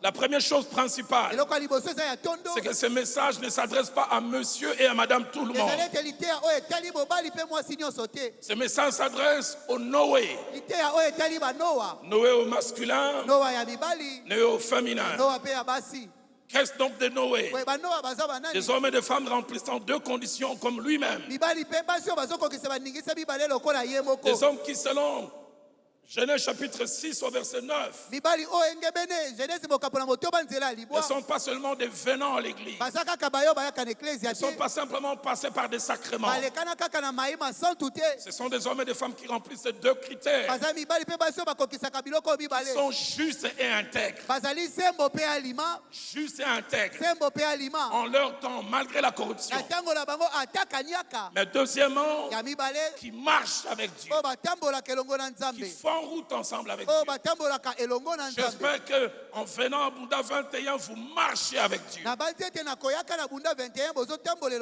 La première chose principale, c'est que ce message ne s'adresse pas à monsieur et à madame tout le monde. Ce message s'adresse au Noé. Noé au masculin, Noé au féminin. Qu'est-ce donc de Noé? Des hommes et des femmes remplissant deux conditions comme lui-même. Des hommes qui, selon Genèse chapitre 6 au verset 9, ne sont pas seulement des venants à l'église. Ils ne sont pas simplement passés par des sacrements. Ce sont des hommes et des femmes qui remplissent ces deux critères. Ils sont justes et intègres. Justes et intègres en leur temps, malgré la corruption. Mais deuxièmement, qui marchent avec Dieu, qui font route ensemble avec Dieu. J'espère qu'en venant à Bunda 21, vous marchez avec Dieu.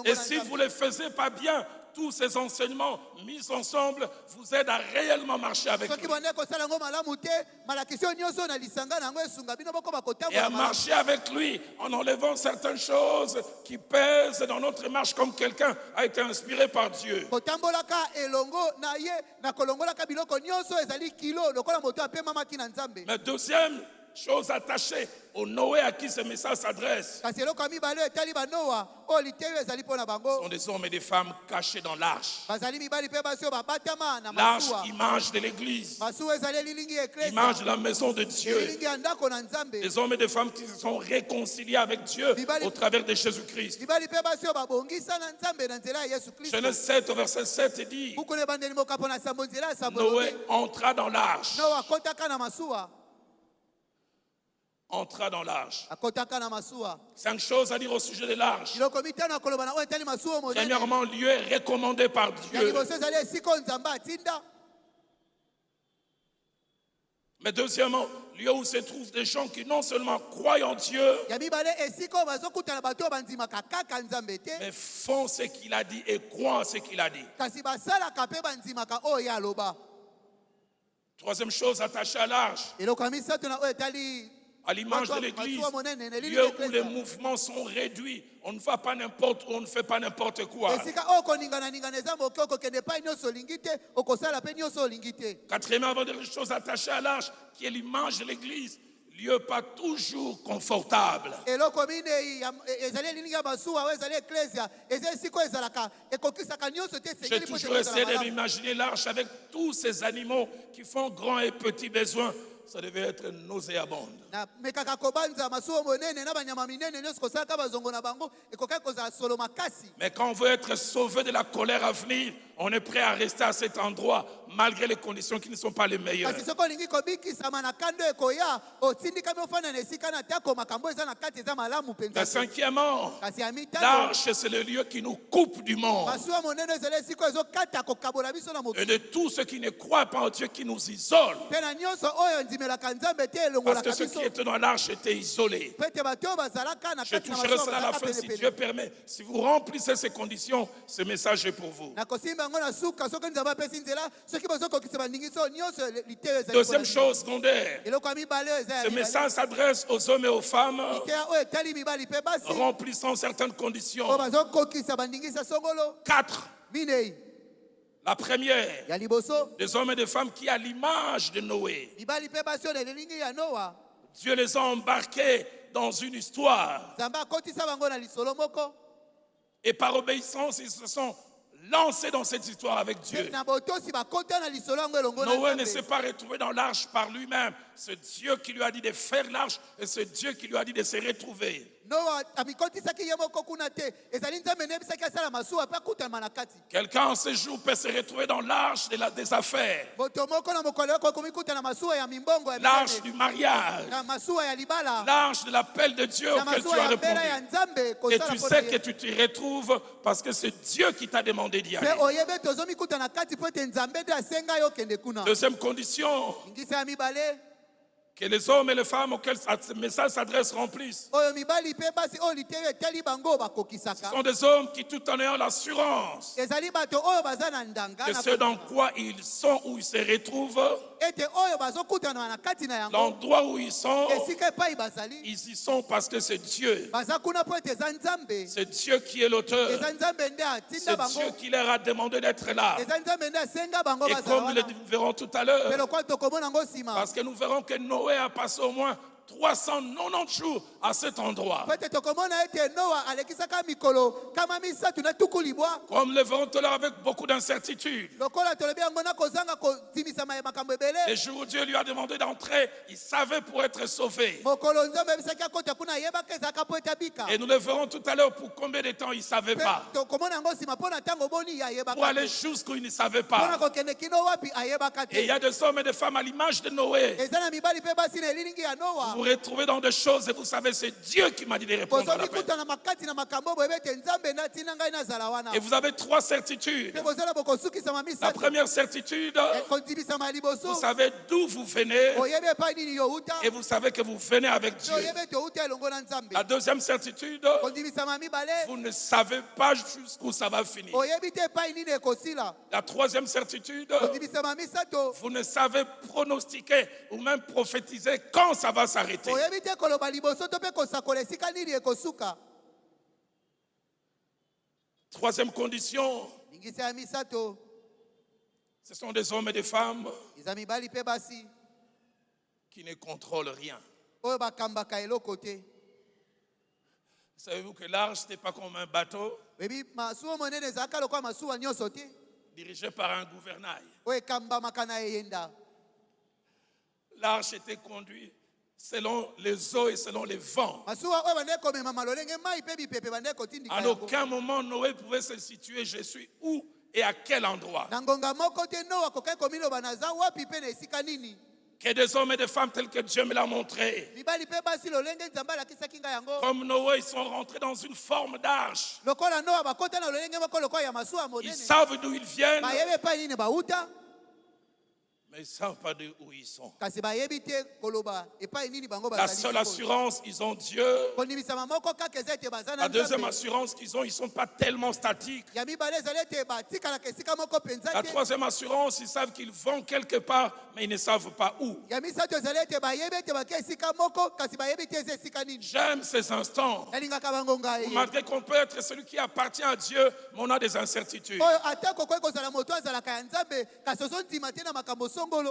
Et si vous ne les faisiez pas bien, tous ces enseignements mis ensemble vous aident à réellement marcher avec lui. Et à marcher avec lui en enlevant certaines choses qui pèsent dans notre marche, comme quelqu'un a été inspiré par Dieu. Mais deuxième chose attachée au Noé à qui ce message s'adresse, sont des hommes et des femmes cachés dans l'arche. L'arche, image de l'église, image de la maison de Dieu. Des hommes et des femmes qui se sont réconciliés avec Dieu au travers de Jésus-Christ. Genèse 7 au verset 7 dit, Noé entra dans l'arche. Entra dans l'arche. 5 choses à dire au sujet de l'arche. Premièrement, lieu est recommandé par Dieu. Mais deuxièmement, lieu où se trouvent des gens qui non seulement croient en Dieu, mais font ce qu'il a dit et croient en ce qu'il a dit. Troisième chose attachée à l'arche, à l'image de l'église, lieu où les mouvements sont réduits. On ne va pas n'importe où, on ne fait pas n'importe quoi. Quatrièmement, avant des choses attachées à l'arche, qui est l'image de l'église, lieu pas toujours confortable. J'ai toujours essayé de m'imaginer l'arche avec tous ces animaux qui font grands et petits besoins. Ça devait être nauséabond. Mais quand on veut être sauvé de la colère à venir, on est prêt à rester à cet endroit malgré les conditions qui ne sont pas les meilleures. Mais cinquièmement, l'arche, c'est le lieu qui nous coupe du monde et de tout ce qui ne croit pas en Dieu, qui nous isole. Parce que ceux qui étaient dans l'arche étaient isolés. Je toucherai cela à la fin si Dieu permet. Si vous remplissez ces conditions, ce message est pour vous. Deuxième chose secondaire, ce message s'adresse aux hommes et aux femmes remplissant certaines conditions. 4. La première, des hommes et des femmes qui, à l'image de Noé, Dieu les a embarqués dans une histoire. Et par obéissance, ils se sont lancés dans cette histoire avec Dieu. Noé ne s'est pas retrouvé dans l'arche par lui-même. C'est Dieu qui lui a dit de faire l'arche et c'est Dieu qui lui a dit de se retrouver. Quelqu'un en ce jour peut se retrouver dans l'arche des affaires, l'arche du mariage, l'arche de l'appel de Dieu auquel tu as répondu. Et tu sais que tu t'y retrouves parce que c'est Dieu qui t'a demandé d'y aller. Deuxième condition, Que les hommes et les femmes auxquels ce message s'adresse remplissent. Ce sont des hommes qui, tout en ayant l'assurance que ce dans quoi ils sont, où ils se retrouvent, l'endroit où ils sont, ils y sont parce que c'est Dieu. C'est Dieu qui est l'auteur. C'est Dieu qui leur a demandé d'être là. Et comme nous le verrons tout à l'heure, parce que nous verrons que Noé a passé au moins 390 jours à cet endroit. Comme le verrons tout à l'heure avec beaucoup d'incertitudes. Les jours où Dieu lui a demandé d'entrer, il savait pour être sauvé. Et nous le verrons tout à l'heure pour combien de temps il ne savait pas. Pour aller jusqu'où il ne savait pas. Et il y a des hommes et des femmes à l'image de Noé. Vous vous retrouvez dans des choses et vous savez c'est Dieu qui m'a dit de répondre à l'appel. Et vous avez trois certitudes. La première certitude, vous savez d'où vous venez et vous savez que vous venez avec Dieu. La deuxième certitude, vous ne savez pas jusqu'où ça va finir. La troisième certitude, vous ne savez pronostiquer ou même prophétiser quand ça va s'arrêter. Troisième condition, ce sont des hommes et des femmes qui ne contrôlent rien. Savez-vous que l'arche, ce n'était pas comme un bateau dirigé par un gouvernail. L'arche était conduite selon les eaux et selon les vents. En aucun moment, Noé pouvait se situer, je suis où et à quel endroit. Que des hommes et des femmes tels que Dieu me l'a montré. Comme Noé, ils sont rentrés dans une forme d'arche. Ils savent d'où ils viennent, mais ils ne savent pas d'où ils sont. La seule assurance, ils ont Dieu. La deuxième assurance qu'ils ont, ils ne sont pas tellement statiques. La troisième assurance, ils savent qu'ils vont quelque part, mais ils ne savent pas où. J'aime ces instants. Malgré qu'on peut être celui qui appartient à Dieu, mais on a des incertitudes.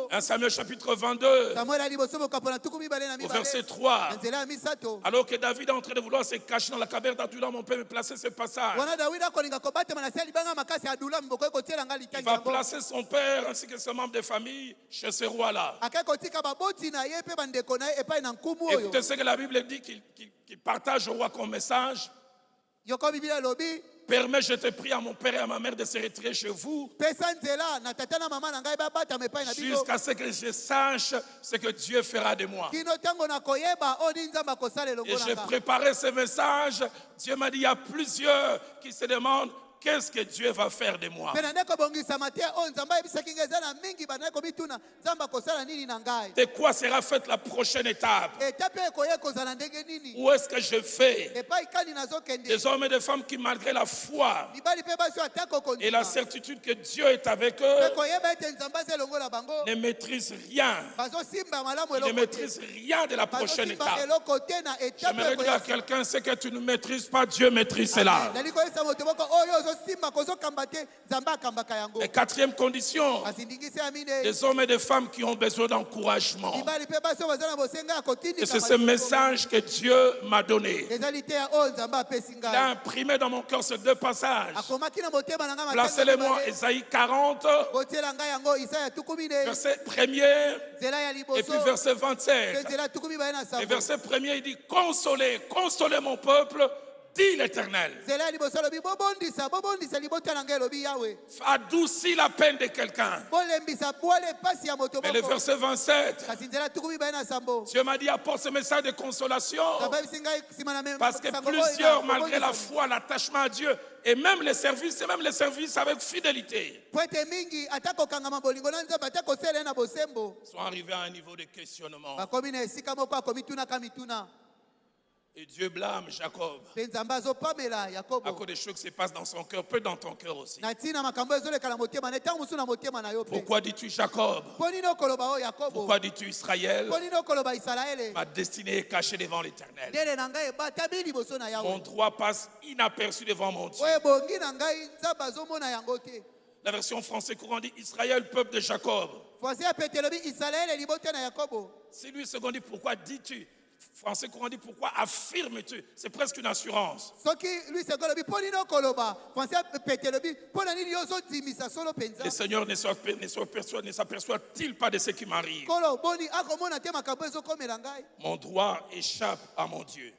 1 Samuel chapitre 22, au verset 3. Alors que David est en train de vouloir se cacher dans la caverne d'Adulam, on peut me placer ce passage. Il va placer son père ainsi que ses membres de famille chez ce roi-là. Écoutez ce que la Bible dit qu'il partage au roi comme message. Permets, je te prie, à mon père et à ma mère de se retirer chez vous jusqu'à ce que je sache ce que Dieu fera de moi. Et j'ai préparé ce message. Dieu m'a dit, il y a plusieurs qui se demandent qu'est-ce que Dieu va faire de moi. De quoi sera faite la prochaine étape? Où est-ce que je vais? Des hommes et des femmes qui, malgré la foi et la certitude que Dieu est avec eux, ne maîtrisent rien. Ils ne maîtrisent rien de la prochaine étape. J'aimerais dire à quelqu'un, ce que tu ne maîtrises pas, Dieu maîtrise cela. Et quatrième condition, des hommes et des femmes qui ont besoin d'encouragement. Et c'est ce message que Dieu m'a donné. Il a imprimé dans mon cœur ces deux passages. Placez-les-moi, Ésaïe 40, verset 1er, et puis verset 27. Et verset 1er, il dit, consolez, consolez mon peuple, dit l'Éternel. Adoucis la peine de quelqu'un. Mais le verset 27, Dieu m'a dit, apporte ce message de consolation. Parce que plusieurs, malgré la foi, l'attachement à Dieu, et même les services avec fidélité, sont arrivés à un niveau de questionnement. Et Dieu blâme Jacob à cause des choses qui se passent dans son cœur, peu dans ton cœur aussi. Pourquoi dis-tu Jacob? Pourquoi dis-tu Israël? Ma destinée est cachée devant l'Éternel. Mon droit passe inaperçu devant mon Dieu. La version française courant dit Israël, peuple de Jacob. Si lui second dit pourquoi dis-tu? Français courant dit pourquoi affirmes-tu? C'est presque une assurance. Le Seigneur ne s'aperçoit-il pas de ce qui m'arrive? Mon droit échappe à mon Dieu.